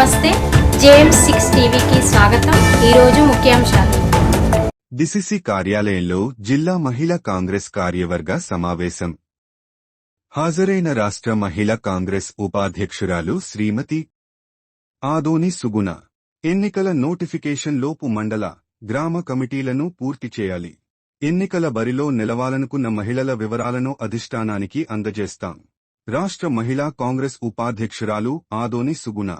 నమస్తే, JM6 టీవీకి స్వాగతం. ఈరోజు ముఖ్యాంశాలు. డిసిసి కార్యాలయంలో జిల్లా మహిళా కాంగ్రెస్ కార్యవర్గ సమావేశం. హాజరైన రాష్ట్ర మహిళా కాంగ్రెస్ ఉపాధ్యక్షురాలు శ్రీమతి ఆదోని సుగుణ. ఎన్నికల నోటిఫికేషన్ లోపు మండల, గ్రామ కమిటీలను పూర్తి చేయాలి. ఎన్నికల బరిలో నిలవాలనుకున్న మహిళల వివరాలను అధిష్టానానికి అందజేస్తాం. రాష్ట్ర మహిళా కాంగ్రెస్ ఉపాధ్యక్షురాలు ఆదోని సుగుణ.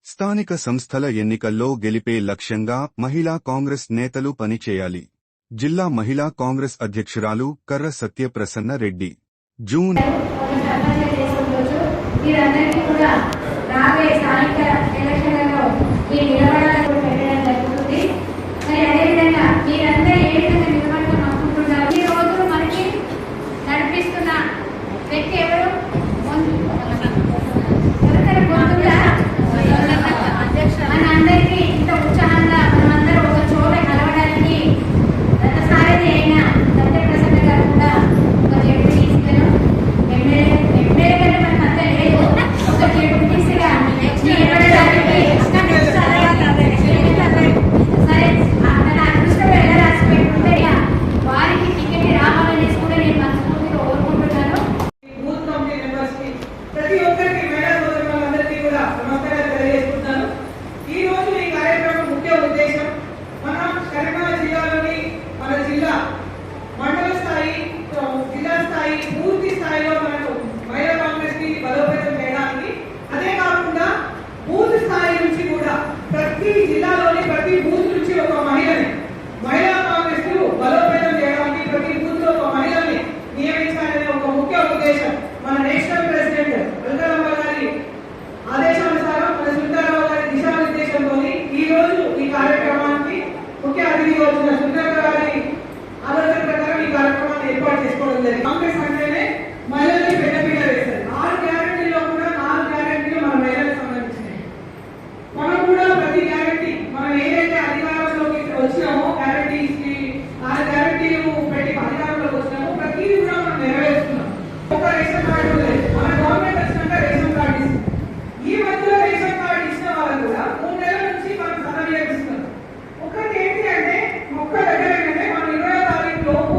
స్థానిక సంస్థల ఎన్నికల్లో గెలిపే లక్ష్యంగా మహిళా కాంగ్రెస్ నేతలు పనిచేయాలి. జిల్లా మహిళా కాంగ్రెస్ అధ్యక్షురాలు కర్ర సత్యప్రసన్న రెడ్డి. జూన్ జిల్లాలోని ప్రతి బూత్ నుంచి ఒక మహిళని మహిళా కాంగ్రెస్ బలోపేతం చేయడానికి ప్రతి బూత్ లో ఒక మహిళని నియమించాలనే ఒక ముఖ్య ఉద్దేశం మన నేషనల్ ప్రెసిడెంట్ వెంకటరమణ గారి ఆదేశానుసారం మన సుందరరావు గారి దిశానిర్దేశంతో ఈ రోజు ఈ కార్యక్రమానికి ముఖ్య అతిథిగా వచ్చిన సుందరరావు గారి ఆలోచన ప్రకారం ఈ కార్యక్రమాన్ని ఏర్పాటు చేసుకోవడం జరిగింది. కాంగ్రెస్ అంటేనే మహిళలకి పెద్దపీట వేస్తారు. 6 గ్యారెంటీలో కూడా 4 గ్యారెంటీలు మన మహిళలకు సంబంధించినవి. మనం కూడా ప్రతి గ్యారెంటీ మనం ఏదైతే అధికారంలోకి వచ్చినామో ఆ గ్యారెంటీలు పెట్టి అధికారంలోకి వచ్చినామో ప్రతిదీ కూడా మనం నెరవేరుస్తున్నాం. ఒక రేషన్ కార్డు లేదు, మన గవర్నమెంట్ వచ్చినాక రేషన్ కార్డు ఇస్తుంది. ఈ మధ్యలో రేషన్ కార్డు ఇచ్చిన వాళ్ళకు కూడా 3 నెలల నుంచి మనం సదవి ఇస్తున్నాం. ఒకటి ఏంటి అంటే ఒక్క దగ్గర ఏంటంటే మనం 20వ తారీఖు లోపు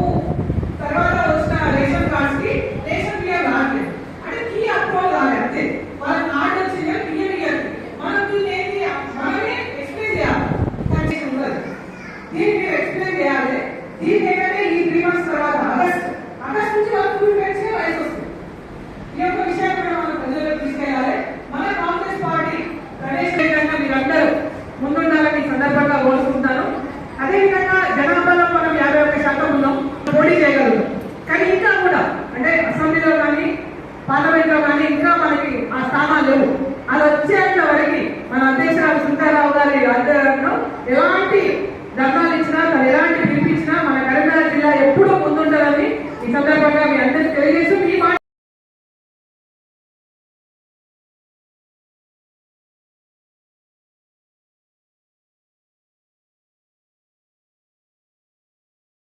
తర్వాత వచ్చిన రేషన్ కార్డ్స్ కి రేషన్ క్లియర్ రావట్లేదు, అంటే కీ అప్రూవల్ కాలేదు అంతే. వాళ్ళ కార్డు వచ్చింది క్లియర్ ఇయ్యాలి, మనం దీన్ని ఏంటి మనమే ఎక్స్ప్లెయిన్ చేయాలి. దీన్ని మీరు ఎక్స్ప్లెయిన్ చేయాలి. దీన్ని ఏంటంటే ఈ 3 months తర్వాత ఆగస్ట్ నుంచి వాళ్ళు ఫుల్ పెన్షన్ రైస్ వస్తుంది. ఈ యొక్క విషయాన్ని కూడా మనం ప్రజలకు తీసుకెళ్ళాలి. మన కాంగ్రెస్ పార్టీ ప్రవేశపెట్టంగా మీరందరూ ముందుండాలని సందర్భంగా కోరుకుంటున్నాను. అదేవిధంగా జనాభాలో మనం 51% ఉన్నాం, పోటీ చేయగలుగుతాం. కానీ ఇంకా కూడా అంటే అసెంబ్లీలో కానీ పార్లమెంట్ లో కానీ ఇంకా మనకి ఆ స్థానాలు లేవు. అది వచ్చేంత వరకు మన అధ్యక్షురాలు సుందరరావు గారి ఆధ్వర్యంలో ఎలాంటి ధర్నాలు ఇచ్చినా తను ఎలాంటి పిలిపించినా మన కరీంనగర్ జిల్లా ఎప్పుడూ ముందుండాలని ఈ సందర్భంగా మీ అందరికీ తెలియజేస్తూ